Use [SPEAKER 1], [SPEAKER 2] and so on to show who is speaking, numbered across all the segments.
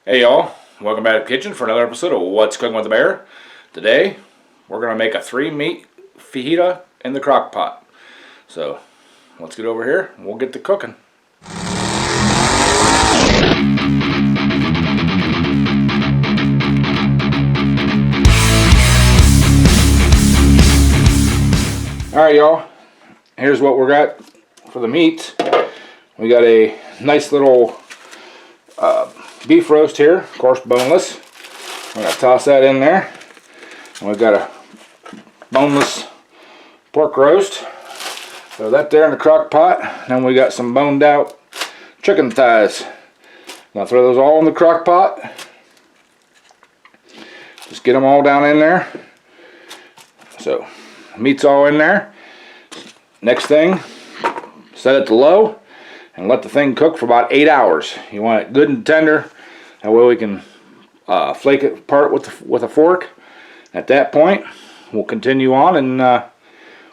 [SPEAKER 1] Hey y'all, welcome back to the kitchen for another episode of What's Cooking with the Bear. Today, we're going to make a 3-meat fajita in the crock pot. So, let's get over here and we'll get to cooking. Alright y'all, here's what we got for the meat. We got a nice little beef roast here, of course boneless. I'm going to toss that in there. And we've got a boneless pork roast. Throw that there in the crock pot. Then we got some boned out chicken thighs. Now throw those all in the crock pot. Just get them all down in there. So, meat's all in there. Next thing, set it to low and let the thing cook for about 8 hours. You want it good and tender. That way we can flake it apart with a fork. At that point, we'll continue on and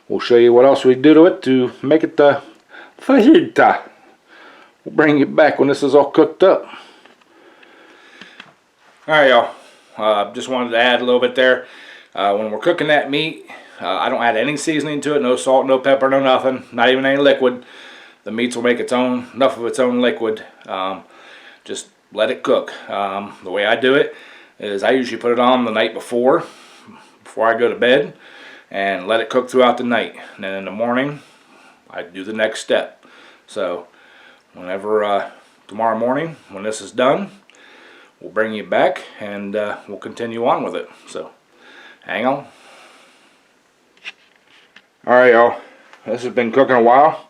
[SPEAKER 1] we'll show you what else we do to it to make it the fajita. We'll bring you back when this is all cooked up. Alright y'all, just wanted to add a little bit there. When we're cooking that meat, I don't add any seasoning to it, no salt, no pepper, no nothing, not even any liquid. The meats will make enough of its own liquid. Just let it cook. The way I do it is I usually put it on the night before I go to bed and let it cook throughout the night. And then in the morning, I do the next step. So whenever tomorrow morning, when this is done, we'll bring you back and we'll continue on with it. So hang on. Alright y'all, this has been cooking a while.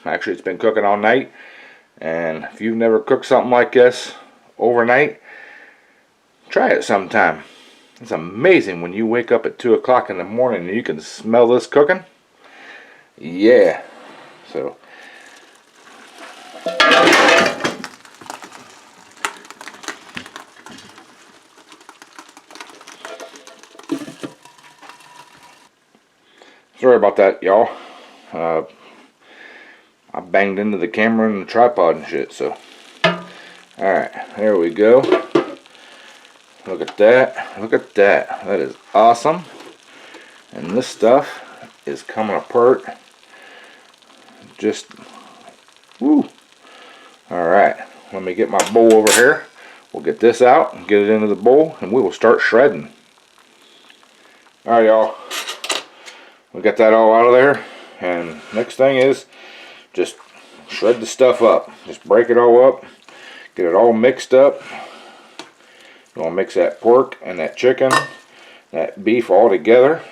[SPEAKER 1] Actually it's been cooking all night. And if you've never cooked something like this overnight, try it sometime. It's amazing when you wake up at 2 o'clock in the morning and you can smell this cooking. Yeah. So sorry about that, y'all. I banged into the camera and the tripod and shit, so. Alright, there we go. Look at that. Look at that. That is awesome. And this stuff is coming apart. Just, woo. Alright, let me get my bowl over here. We'll get this out and get it into the bowl and we will start shredding. Alright y'all. We got that all out of there. And next thing is just shred the stuff up. Just break it all up. Get it all mixed up. You want to mix that pork and that chicken, that beef all together.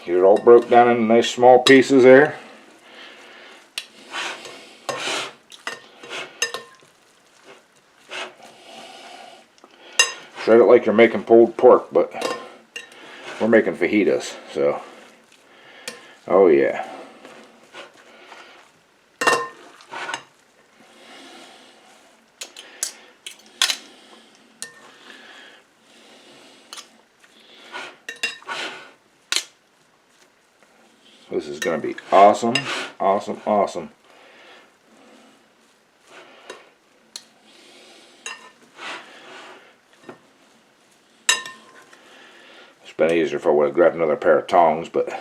[SPEAKER 1] Get it all broke down into nice small pieces there. Shred it like you're making pulled pork, but we're making fajitas, so. Oh yeah. This is going to be awesome, awesome, awesome. It's been easier if I would have grabbed another pair of tongs, but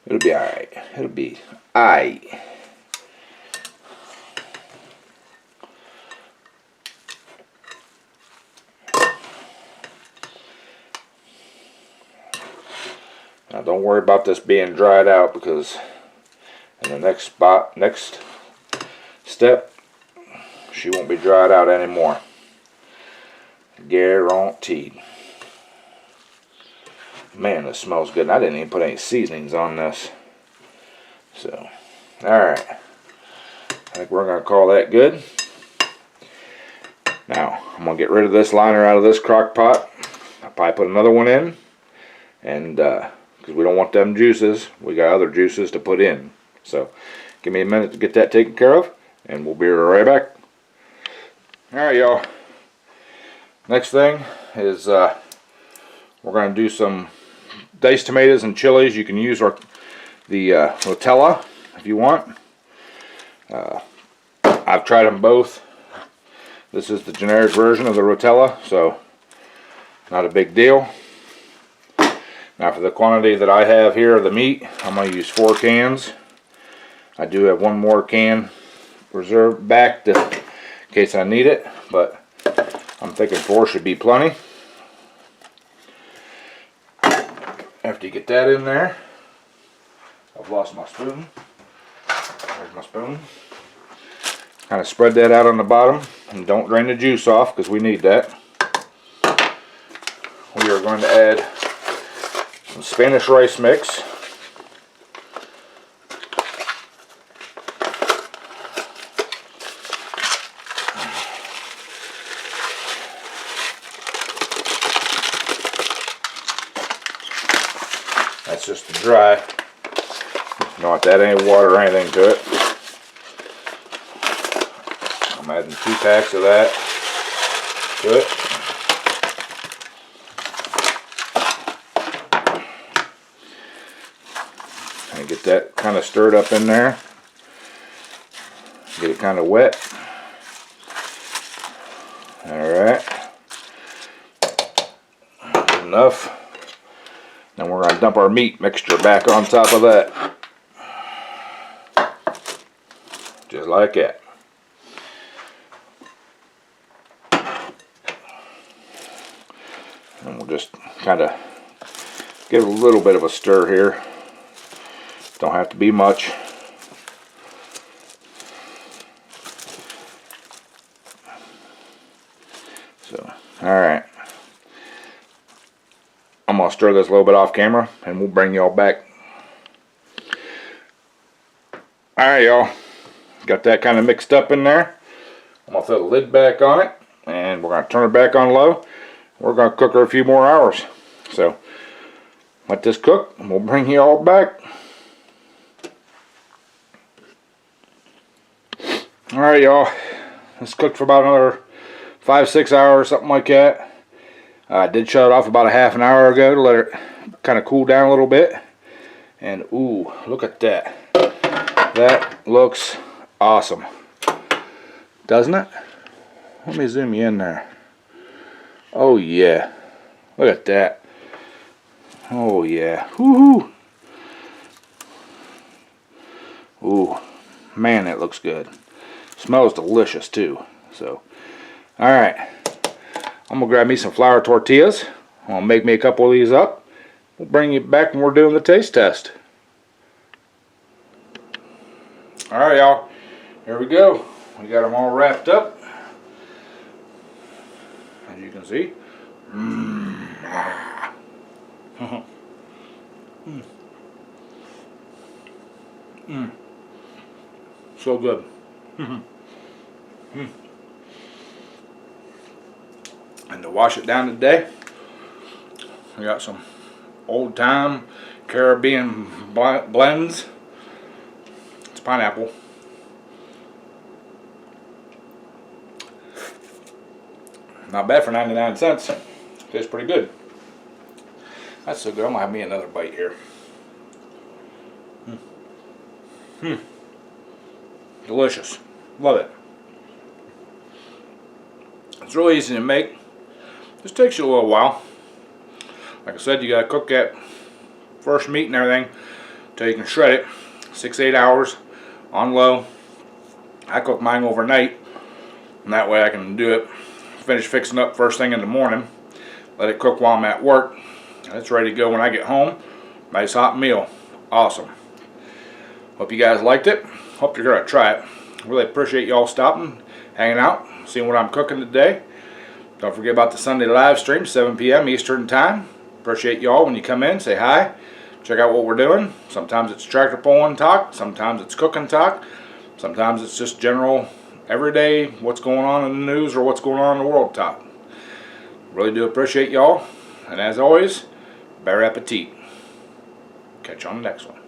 [SPEAKER 1] it'll be alright. It'll be alright. Now don't worry about this being dried out, because in the next step, she won't be dried out anymore. Guaranteed. Man, this smells good. And I didn't even put any seasonings on this. So, alright. I think we're going to call that good. Now, I'm going to get rid of this liner out of this crock pot. I'll probably put another one in. And, because we don't want them juices, we got other juices to put in. So, give me a minute to get that taken care of. And we'll be right back. Alright, y'all. Next thing is, we're going to do some diced tomatoes and chilies. You can use the Rotella if you want. I I've tried them both. This is the generic version of the Rotella, so not a big deal. Now for the quantity that I have here of the meat, I'm going to use 4 cans. I do have 1 more can reserved back in case I need it, but I'm thinking 4 should be plenty. After you get that in there, I've lost my spoon. There's my spoon. Kind of spread that out on the bottom, and don't drain the juice off because we need that. We are going to add some Spanish rice mix. That's just the dry. You don't want that any water or anything to it. I'm adding 2 packs of that to it. And get that kind of stirred up in there. Get it kind of wet. Alright. Enough. Then we're going to dump our meat mixture back on top of that. Just like that. And we'll just kind of give it a little bit of a stir here. Don't have to be much. So, alright. I'm going to stir this a little bit off camera and we'll bring y'all back. Alright y'all, got that kind of mixed up in there. I'm going to throw the lid back on it and we're going to turn it back on low. We're going to cook her a few more hours. So let this cook and we'll bring you all back. Alright y'all, this cooked for about another 5-6 hours, something like that. I did shut it off about a half an hour ago to let it kind of cool down a little bit. And ooh, look at that. That looks awesome. Doesn't it? Let me zoom you in there. Oh yeah. Look at that. Oh yeah. Woohoo. Ooh. Man, that looks good. Smells delicious too. So, alright. I'm going to grab me some flour tortillas. I'm going to make me a couple of these up. We'll bring you back when we're doing the taste test. Alright y'all, here we go. We got them all wrapped up. As you can see. So good. And to wash it down today, we got some old time Caribbean blends. It's pineapple. Not bad for 99 cents. Tastes pretty good. That's so good. I'm gonna have me another bite here. Delicious. Love it. It's really easy to make. Just takes you a little while. Like I said, you gotta cook that first meat and everything until you can shred it. 6-8 hours on low. I cook mine overnight, and that way I can do it, finish fixing up first thing in the morning, let it cook while I'm at work, and it's ready to go when I get home. Nice hot meal. Awesome. Hope you guys liked it. Hope you're gonna try it. Really appreciate y'all stopping, hanging out, seeing what I'm cooking today. Don't forget about the Sunday live stream, 7 p.m. Eastern time. Appreciate y'all when you come in, say hi, check out what we're doing. Sometimes it's tractor pulling talk, sometimes it's cooking talk, sometimes it's just general everyday what's going on in the news or what's going on in the world talk. Really do appreciate y'all, and as always, bon appetit. Catch you on the next one.